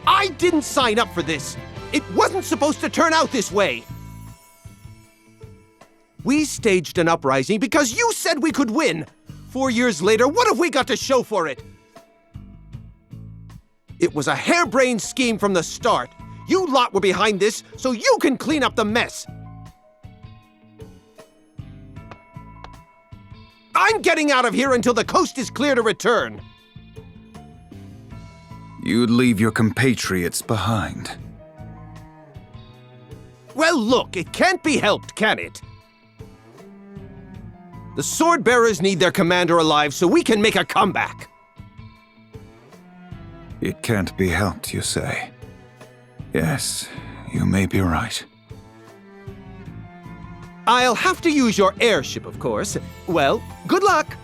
I didn't sign up for this. It wasn't supposed to turn out this way. We staged an uprising because you said we could win. 4 years later, what have we got to show for it? It was a harebrained scheme from the start. You lot were behind this, so you can clean up the mess. I'm getting out of here until the coast is clear to return. You'd leave your compatriots behind. Well, look, it can't be helped, can it? The sword bearers need their commander alive so we can make a comeback. It can't be helped, you say? Yes, you may be right. I'll have to use your airship, of course. Well, good luck.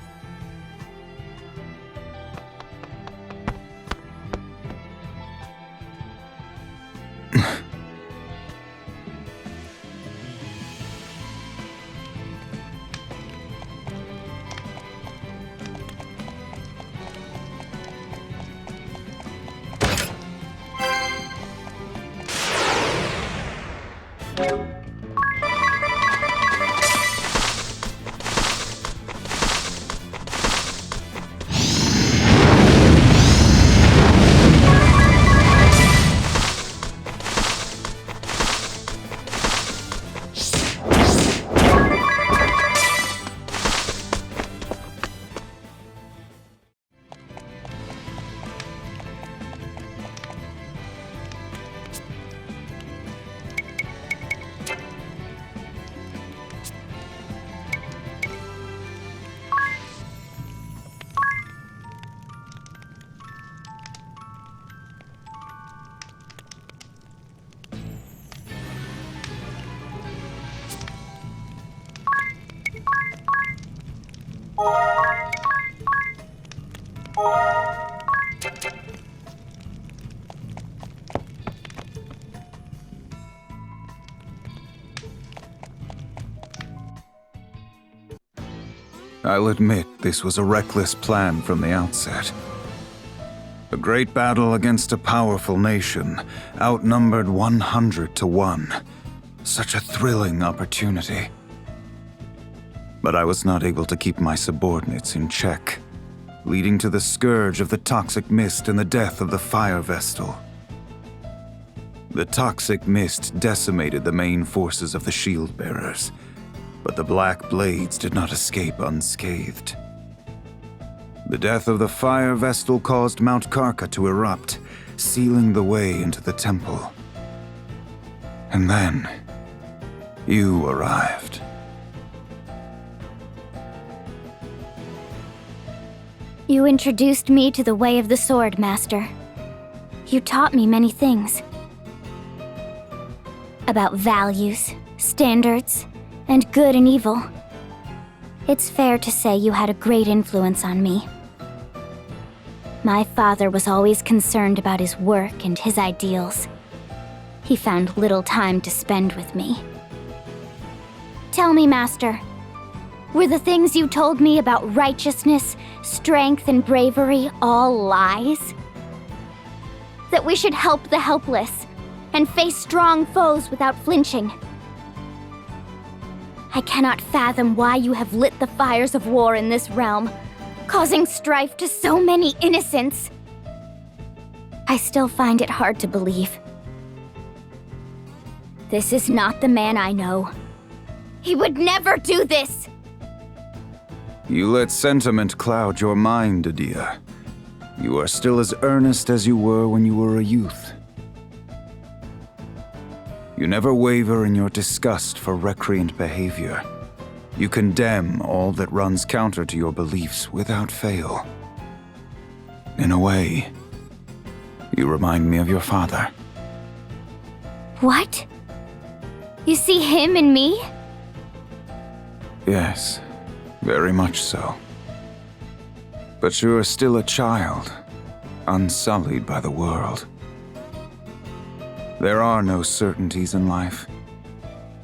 I'll admit this was a reckless plan from the outset. A great battle against a powerful nation, outnumbered 100 to 1. Such a thrilling opportunity. But I was not able to keep my subordinates in check, leading to the scourge of the toxic mist and the death of the fire vestal. The toxic mist decimated the main forces of the shield bearers, but the black blades did not escape unscathed. The death of the fire vestal caused Mount Karka to erupt, sealing the way into the temple. And then, you arrived. You introduced me to the way of the Swordmaster. You taught me many things. About values, standards, and good and evil. It's fair to say you had a great influence on me. My father was always concerned about his work and his ideals. He found little time to spend with me. Tell me, Master, were the things you told me about righteousness, strength, and bravery all lies? That we should help the helpless and face strong foes without flinching? I cannot fathom why you have lit the fires of war in this realm, causing strife to so many innocents. I still find it hard to believe. This is not the man I know. He would never do this! You let sentiment cloud your mind, Adia. You are still as earnest as you were when you were a youth. You never waver in your disgust for recreant behavior. You condemn all that runs counter to your beliefs without fail. In a way, you remind me of your father. What? You see him in me? Yes, very much so. But you are still a child, unsullied by the world. There are no certainties in life.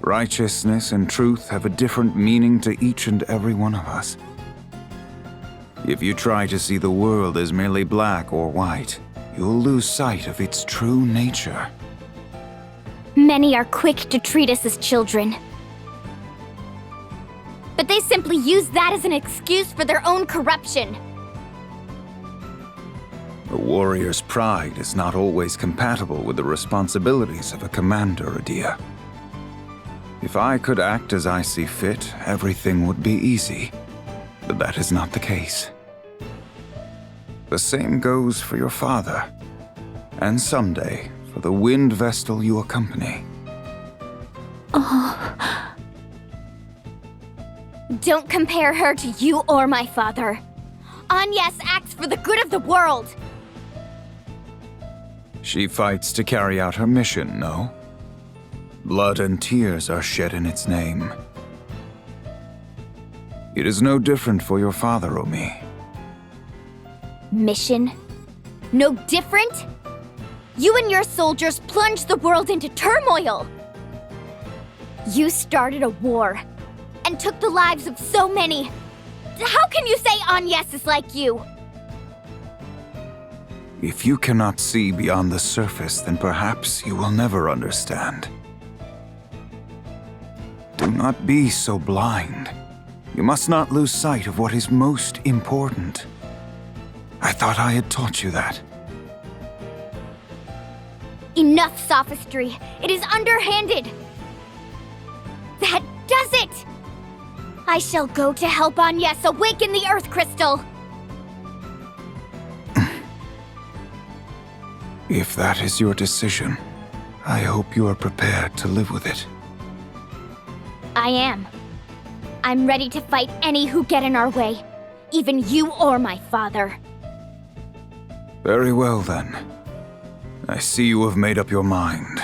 Righteousness and truth have a different meaning to each and every one of us. If you try to see the world as merely black or white, you'll lose sight of its true nature. Many are quick to treat us as children. But they simply use that as an excuse for their own corruption. A warrior's pride is not always compatible with the responsibilities of a commander, Adia. If I could act as I see fit, everything would be easy. But that is not the case. The same goes for your father, and someday for the wind vestal you accompany. Don't compare her to you or my father. Agnes acts for the good of the world. She fights to carry out her mission, no? Blood and tears are shed in its name. It is no different for your father, Omi. Mission? No different? You and your soldiers plunged the world into turmoil. You started a war and took the lives of so many. How can you say Agnes is like you? If you cannot see beyond the surface, then perhaps you will never understand. Do not be so blind. You must not lose sight of what is most important. I thought I had taught you that. Enough sophistry. It is underhanded. That does it! I shall go to help Agnes awaken the Earth Crystal. If that is your decision, I hope you are prepared to live with it. I am. I'm ready to fight any who get in our way, even you or my father. Very well then. I see you have made up your mind.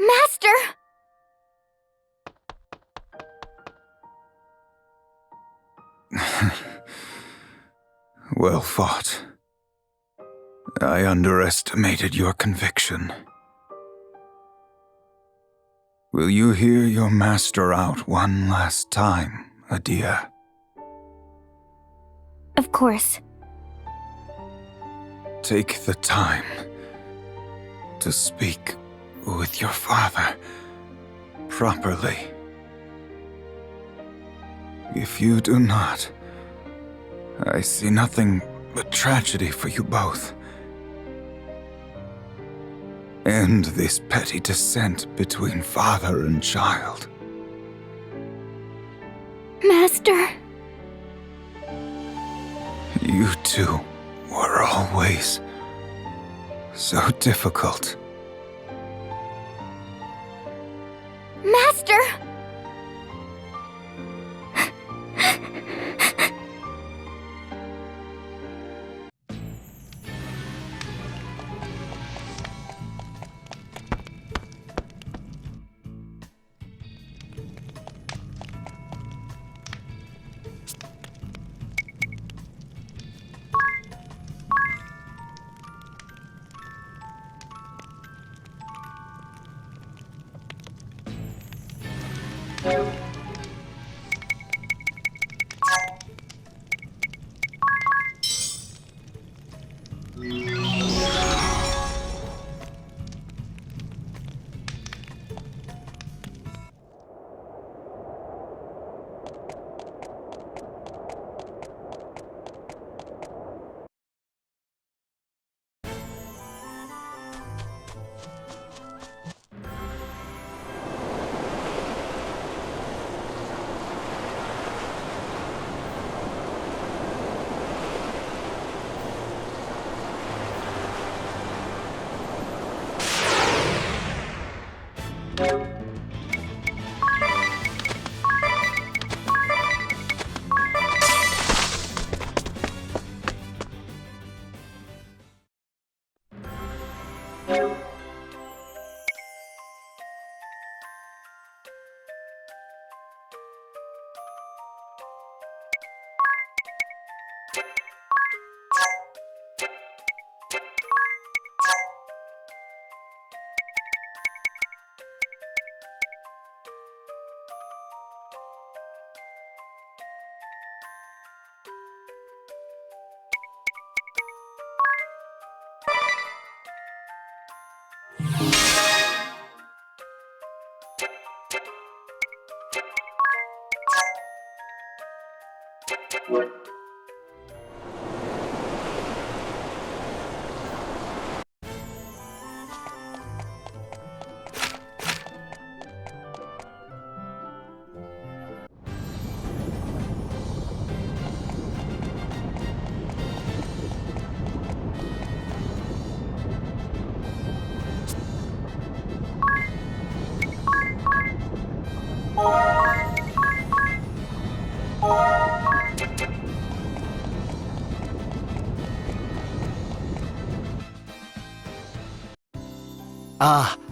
Master! Well fought. I underestimated your conviction. Will you hear your master out one last time, Adia? Of course. Take the time to speak with your father properly. If you do not, I see nothing but tragedy for you both. End this petty dissent between father and child. Master! You two were always so difficult. Master!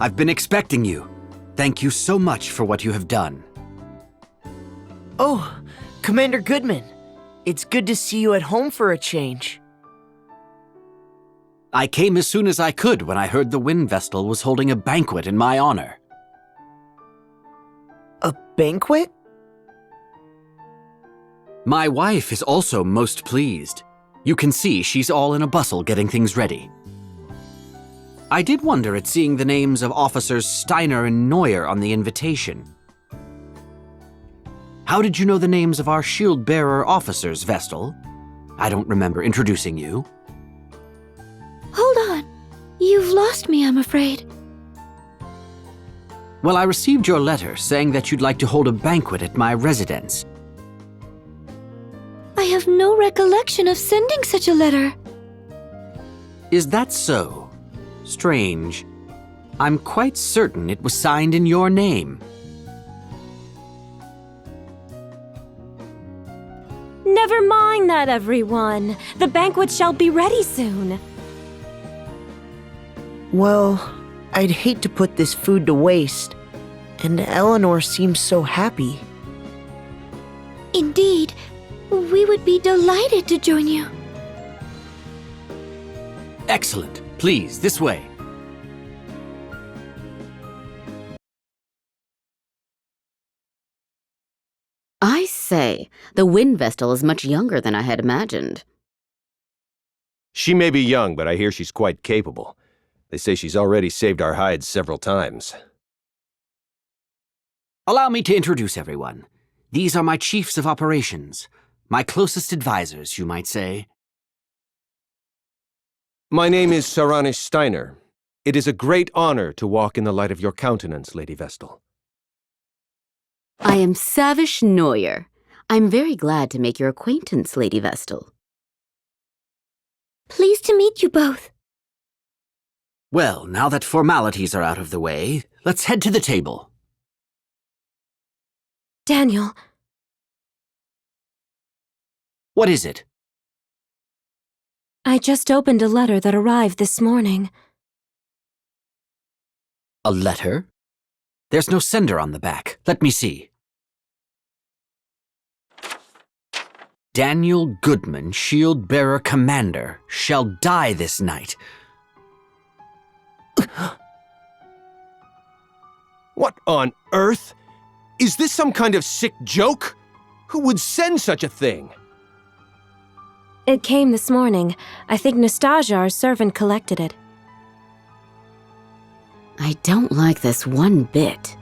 I've been expecting you. Thank you so much for what you have done. Oh, Commander Goodman. It's good to see you at home for a change. I came as soon as I could when I heard the Wind Vestal was holding a banquet in my honor. A banquet? My wife is also most pleased. You can see she's all in a bustle getting things ready. I did wonder at seeing the names of Officers Steiner and Neuer on the invitation. How did you know the names of our shield-bearer officers, Vestal? I don't remember introducing you. Hold on. You've lost me, I'm afraid. Well, I received your letter saying that you'd like to hold a banquet at my residence. I have no recollection of sending such a letter. Is that so? Strange. I'm quite certain it was signed in your name. Never mind that, everyone. The banquet shall be ready soon. Well, I'd hate to put this food to waste. And Eleanor seems so happy. Indeed, we would be delighted to join you. Excellent. Please, this way. I say, the Wind Vestal is much younger than I had imagined. She may be young, but I hear she's quite capable. They say she's already saved our hides several times. Allow me to introduce everyone. These are my chiefs of operations. My closest advisors, you might say. My name is Saranish Steiner. It is a great honor to walk in the light of your countenance, Lady Vestal. I am Savish Neuer. I'm very glad to make your acquaintance, Lady Vestal. Pleased to meet you both. Well, now that formalities are out of the way, let's head to the table. Daniel, What is it? I just opened a letter that arrived this morning. A letter? There's no sender on the back. Let me see. Daniel Goodman, Shield-Bearer Commander, shall die this night. What on earth? Is this some kind of sick joke? Who would send such a thing? It came this morning. I think Nastasia, our servant, collected it. I don't like this one bit.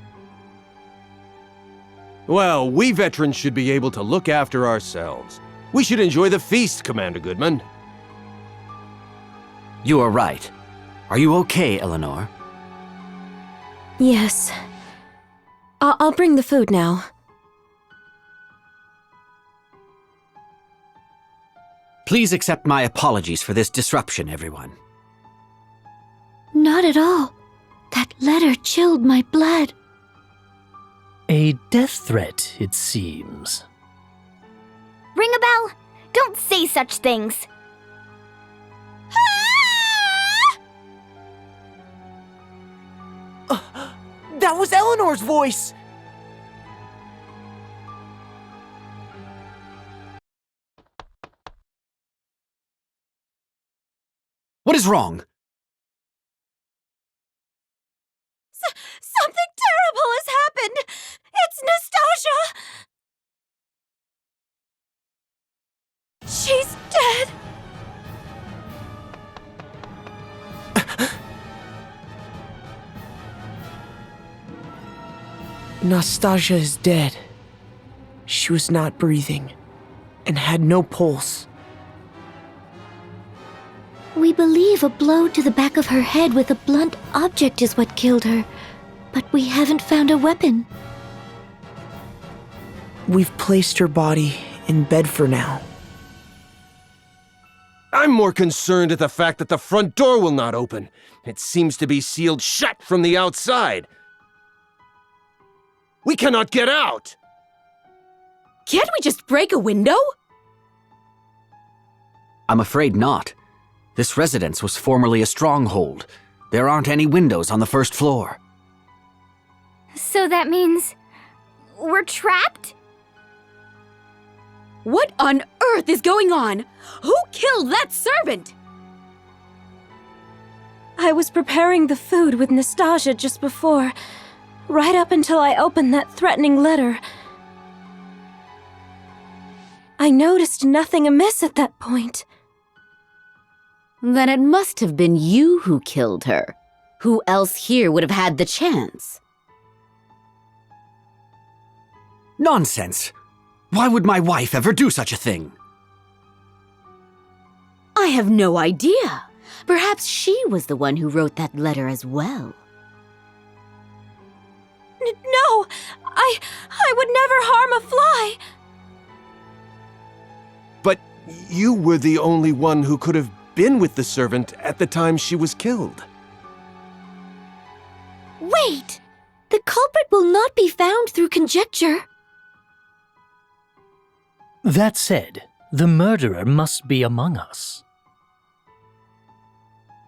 Well, we veterans should be able to look after ourselves. We should enjoy the feast, Commander Goodman. You are right. Are you okay, Eleanor? Yes. I'll bring the food now. Please accept my apologies for this disruption, everyone. Not at all. That letter chilled my blood. A death threat, it seems. Ring a bell? Don't say such things. That was Eleanor's voice! What is wrong? Something terrible has happened! It's Nastasia! She's dead! Nastasia is dead. She was not breathing and had no pulse. We believe a blow to the back of her head with a blunt object is what killed her, but we haven't found a weapon. We've placed her body in bed for now. I'm more concerned at the fact that the front door will not open. It seems to be sealed shut from the outside. We cannot get out! Can't we just break a window? I'm afraid not. This residence was formerly a stronghold. There aren't any windows on the first floor. So that means we're trapped? What on earth is going on? Who killed that servant? I was preparing the food with Nastasia just before, right up until I opened that threatening letter. I noticed nothing amiss at that point. Then it must have been you who killed her. Who else here would have had the chance? Nonsense! Why would my wife ever do such a thing? I have no idea. Perhaps she was the one who wrote that letter as well. No! I would never harm a fly! But you were the only one who could have been with the servant at the time she was killed. Wait! The culprit will not be found through conjecture. That said, the murderer must be among us.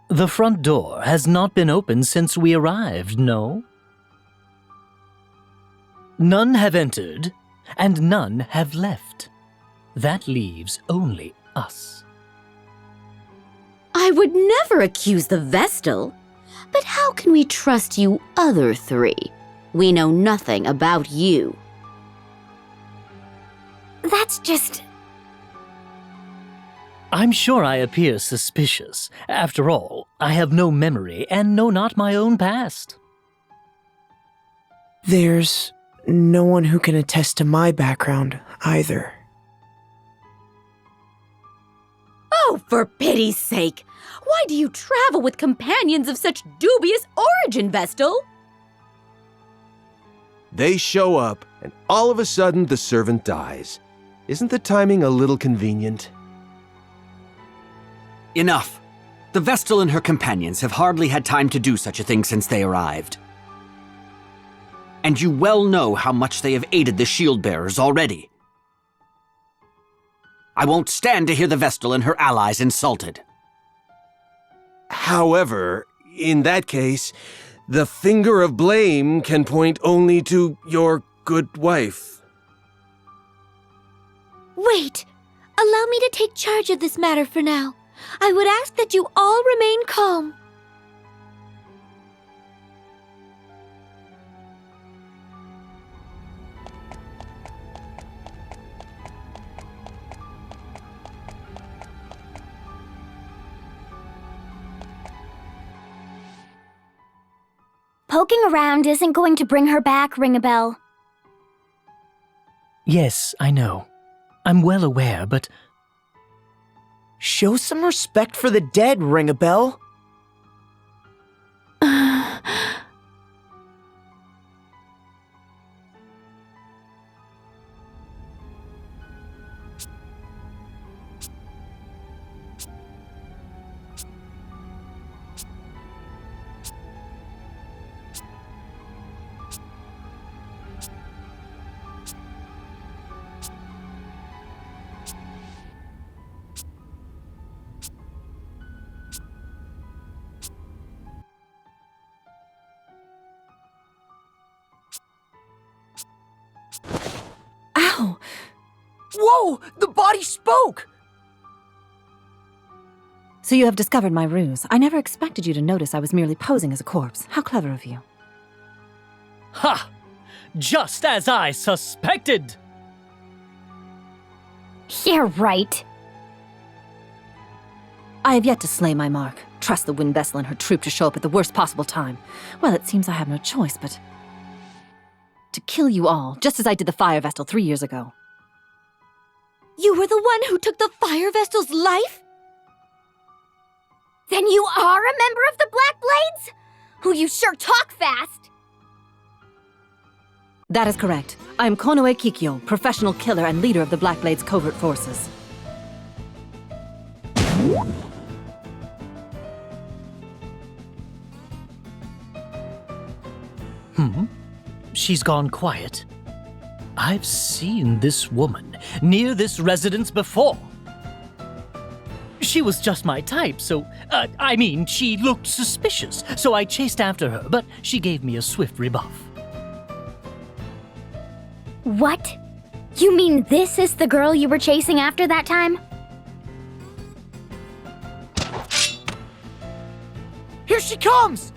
The front door has not been opened since we arrived, no? None have entered, and none have left. That leaves only us. I would never accuse the Vestal. But how can we trust you other three? We know nothing about you. That's just... I'm sure I appear suspicious. After all, I have no memory and know not my own past. There's no one who can attest to my background either. Oh, for pity's sake! Why do you travel with companions of such dubious origin, Vestal? They show up, and all of a sudden the servant dies. Isn't the timing a little convenient? Enough. The Vestal and her companions have hardly had time to do such a thing since they arrived. And you well know how much they have aided the shield-bearers already. I won't stand to hear the Vestal and her allies insulted. However, in that case, the finger of blame can point only to your good wife. Wait! Allow me to take charge of this matter for now. I would ask that you all remain calm. Poking around isn't going to bring her back, Ring-a-Bell. Yes, I know. I'm well aware, but Show some respect for the dead, Ring-a-Bell. Ow! Whoa! The body spoke! So you have discovered my ruse. I never expected you to notice I was merely posing as a corpse. How clever of you. ha! Just as I suspected! You're right. I have yet to slay my mark. Trust the Wind Vessel and her troop to show up at the worst possible time. Well, it seems I have no choice but to kill you all, just as I did the Fire Vestal 3 years ago. You were the one who took the Fire Vestal's life? Then you are a member of the Black Blades? Who you sure talk fast! That is correct. I am Konoe Kikyo, professional killer and leader of the Black Blades covert forces. She's gone quiet. I've seen this woman near this residence before. She was just my type, so, she looked suspicious, so I chased after her, but she gave me a swift rebuff. What? You mean this is the girl you were chasing after that time? Here she comes!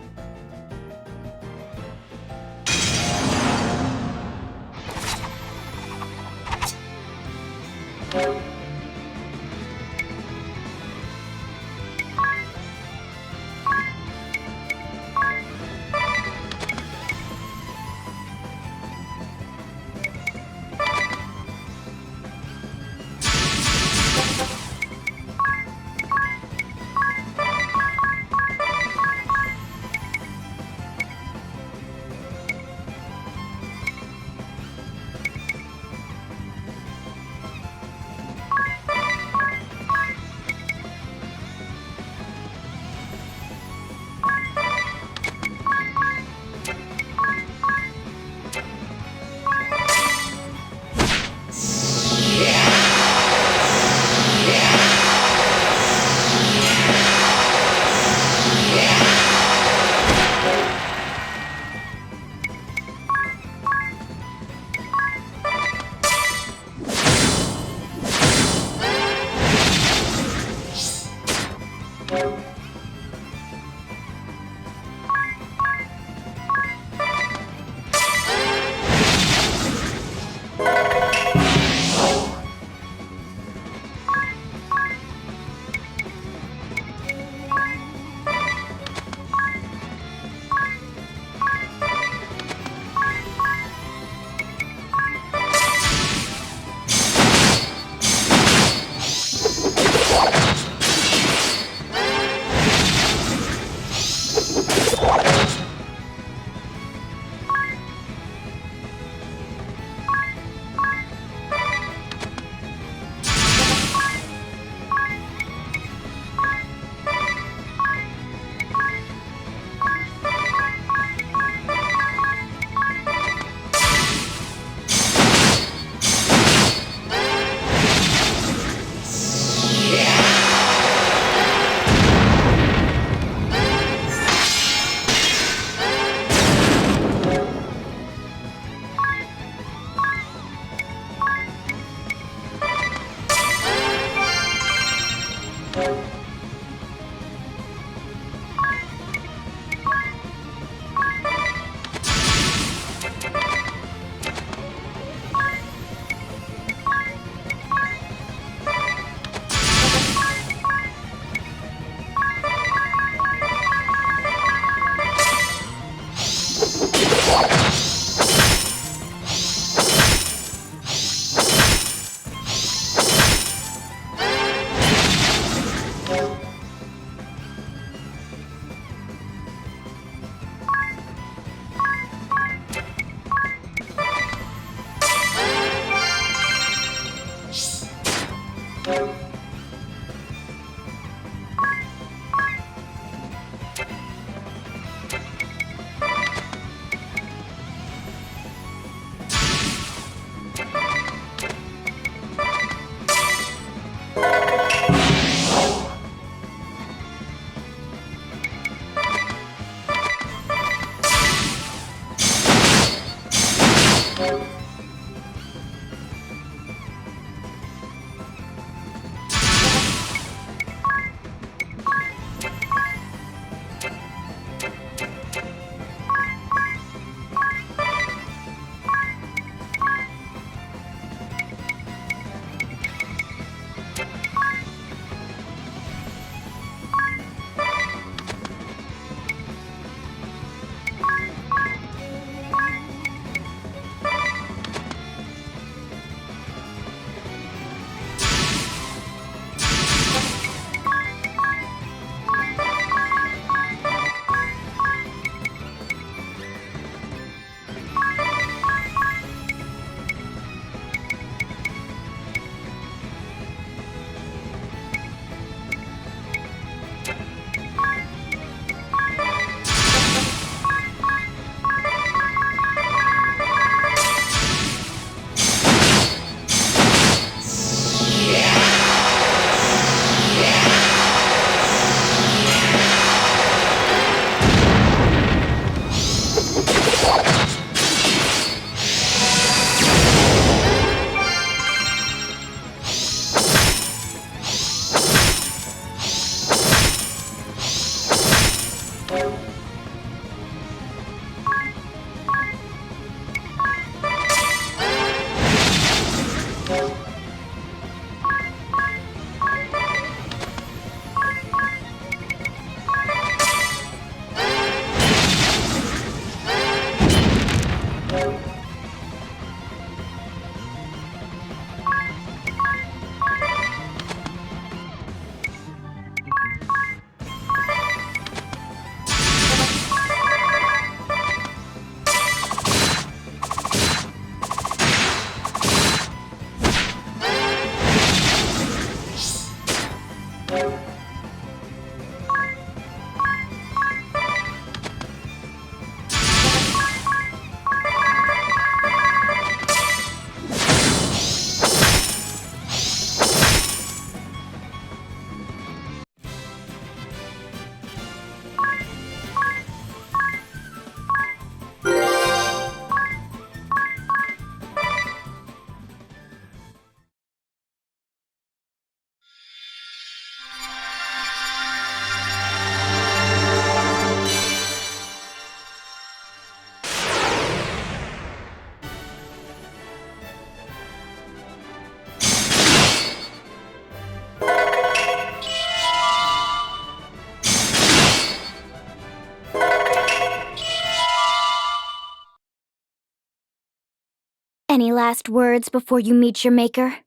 Any last words before you meet your maker?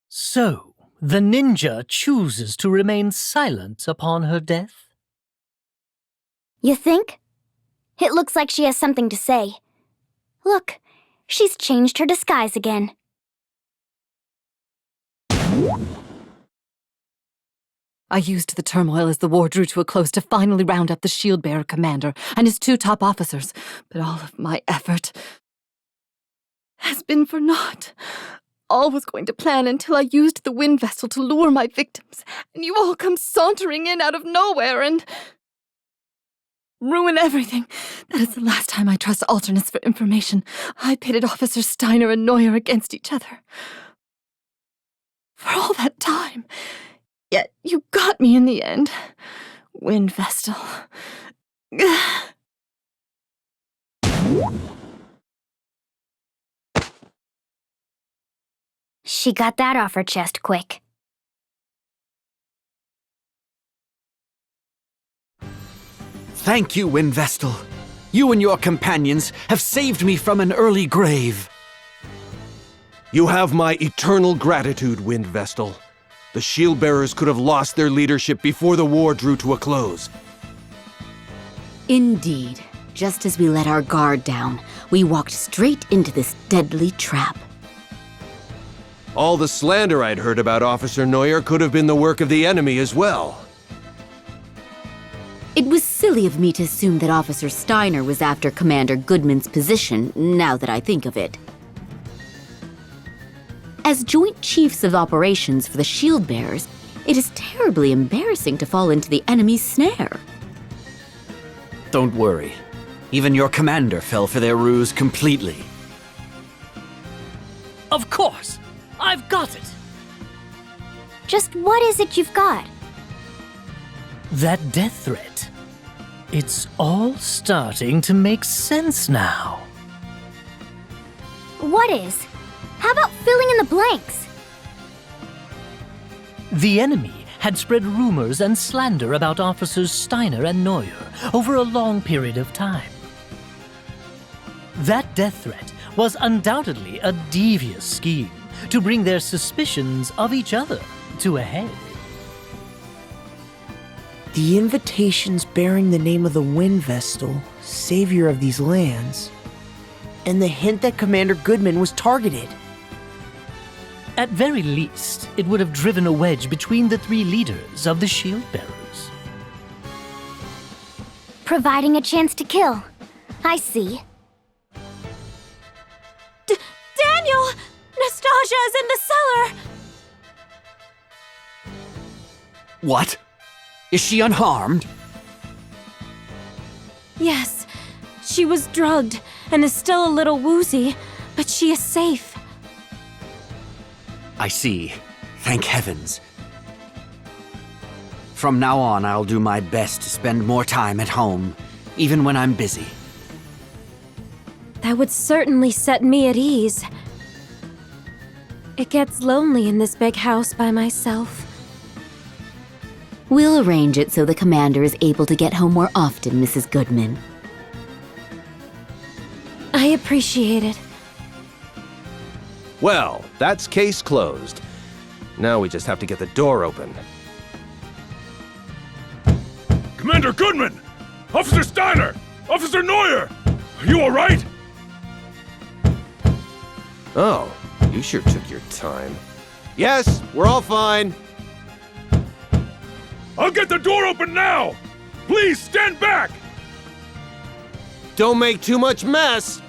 So, the ninja chooses to remain silent upon her death? You think? It looks like she has something to say. Look, she's changed her disguise again. I used the turmoil as the war drew to a close to finally round up the shield-bearer commander and his 2 top officers, but all of my effort has been for naught. All was going to plan until I used the wind vessel to lure my victims, and you all come sauntering in out of nowhere and ruin everything. That is the last time I trust alternates for information. I pitted Officers Steiner and Neuer against each other. For all that time. Yet you got me in the end. Wind Vestal. She got that off her chest quick. Thank you, Windvestal. You and your companions have saved me from an early grave. You have my eternal gratitude, Windvestal. The shield-bearers could have lost their leadership before the war drew to a close. Indeed. Just as we let our guard down, we walked straight into this deadly trap. All the slander I'd heard about Officer Neuer could have been the work of the enemy as well. It was silly of me to assume that Officer Steiner was after Commander Goodman's position, now that I think of it. As Joint Chiefs of Operations for the Shield Bearers, it is terribly embarrassing to fall into the enemy's snare. Don't worry. Even your commander fell for their ruse completely. Of course! I've got it! Just what is it you've got? That death threat. It's all starting to make sense now. What is? How about filling in the blanks? The enemy had spread rumors and slander about Officers Steiner and Neuer over a long period of time. That death threat was undoubtedly a devious scheme to bring their suspicions of each other to a head. The invitations bearing the name of the Wind Vestal, savior of these lands, and the hint that Commander Goodman was targeted. At very least, it would have driven a wedge between the 3 leaders of the Shield Bearers. Providing a chance to kill. I see. Daniel! Nastasia is in the cellar! What? Is she unharmed? Yes. She was drugged and is still a little woozy, but she is safe. I see. Thank heavens. From now on, I'll do my best to spend more time at home, even when I'm busy. That would certainly set me at ease. It gets lonely in this big house by myself. We'll arrange it so the commander is able to get home more often, Mrs. Goodman. I appreciate it. Well, that's case closed. Now we just have to get the door open. Commander Goodman! Officer Steiner! Officer Neuer! Are you all right? Oh, you sure took your time. Yes, we're all fine. I'll get the door open now! Please stand back! Don't make too much mess.